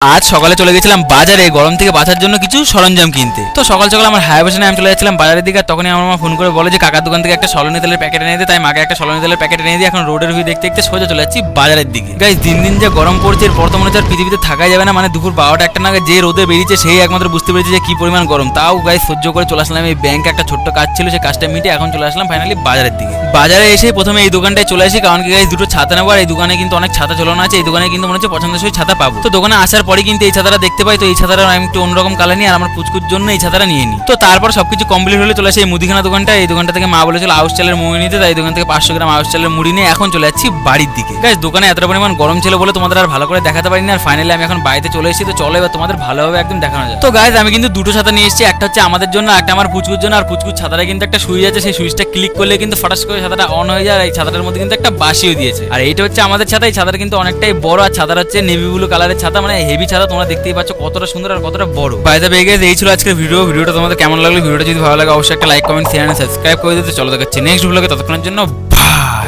আজ সকালে চলে গেছিলাম বাজারে গরম থেকে বাঁচার জন্য কিছু সরঞ্জাম কিনতে। তো সকাল সকাল আমার হাইওয়ে আমি চলে যাচ্ছিলাম বাজারের দিকে। তখনই আমার মা ফোন করে বলে যে কাকার দোকান থেকে একটা সলনি তেলের প্যাকেট এনে দিতে। তাই মাকে একটা সলনি তেলের প্যাকেট এনে দিয়ে এখন রোডের ভিউ দেখতে দেখতে সোজা চলে যাচ্ছি বাজারের দিকে। গাইস দিন দিন যে গরম পড়ছে এর মনে হচ্ছে আর পৃথিবীতে থাকাই যাবে না। মানে দুপুর 12টা একটা নাগাদ যে রোদে বেরিয়েছে সেই একমাত্র বুঝতে পেরেছে যে কি পরিমাণ গরম। তাও গাইস সহ্য করে চলে আসলাম। এই ব্যাংকে একটা ছোট্ট কাজ ছিল, সেই কাজটা মিটে এখন চলে আসলাম ফাইনালি বাজারের দিকে। বাজারে এসে প্রথমে এই দোকানটায় চলে আসি, কারণ কি গাইস দুটো ছাতা নেবো। আর এই দোকানে কিন্তু অনেক ছাতা ঝোলানো আছে। এই দোকানে কিন্তু মনে হচ্ছে পছন্দসই ছাতা পাবো। তো দোকানে আসার পরে কিন্তু এই ছাতাটা দেখতে পাই। তো এই ছাতাটা আমি একটু অন্যরকম কালার নিই, আর আমার পুচকুর জন্য এই ছাতাটা নিয়ে নিই। তো তারপর সবকিছু কমপ্লিট হলে চলে আসে এই মুদিখানা দোকানটা। এই দোকানটা থেকে মা বলেছিল আউশ চালের মুড়ি নিতে, তাই এই দোকান থেকে 500 গ্রাম আউশ চালের মুড়ি নিয়ে এখন চলে যাচ্ছি বাড়ির দিকে। গাইস দোকানে এতটা পরিমাণ গরম ছিল বলে তোমাদের আর ভালো করে দেখাতে পারিনি। আর ফাইনালি আমি এখন বাড়িতে চলে এসেছি। তো চলো এবার তোমাদের ভালোভাবে একদম দেখানো যায়। তো গাইস আমি কিন্তু দুটো ছাতা নিয়ে এসেছি, একটা হচ্ছে আমাদের জন্য, একটা আমার পুচকুর জন্য। আর পুচকুর ছাতাটা কিন্তু একটা সুইচ আছে, সেই সুইচটা ক্লিক করলে কিন্তু ফটাস করে ছাতাটা অন হয়ে যায়। আর এই ছাতাটার মধ্যে কিন্তু একটা বাঁশিও দিয়েছে। আর এইটা হচ্ছে আমাদের ছাতা। এই ছাতাটা কিন্তু অনেকটাই বড়। আর ছাতাটা হচ্ছে নেভি ব্লু কালারের ছাতা, মানে হেভি ছাতা। তোমরা দেখতেই পাচ্ছ কতটা সুন্দর আর কতটা বড়। বাই দ্য ওয়ে গাইস এই ছিল আজকের ভিডিওটা তোমাদের কেমন লাগলো? ভিডিওটা যদি ভালো লাগে অবশ্যই একটা like comment share and subscribe করে দিতে। চলো দেখাচ্ছি নেক্সট ব্লগে, ততক্ষণের জন্য বাই।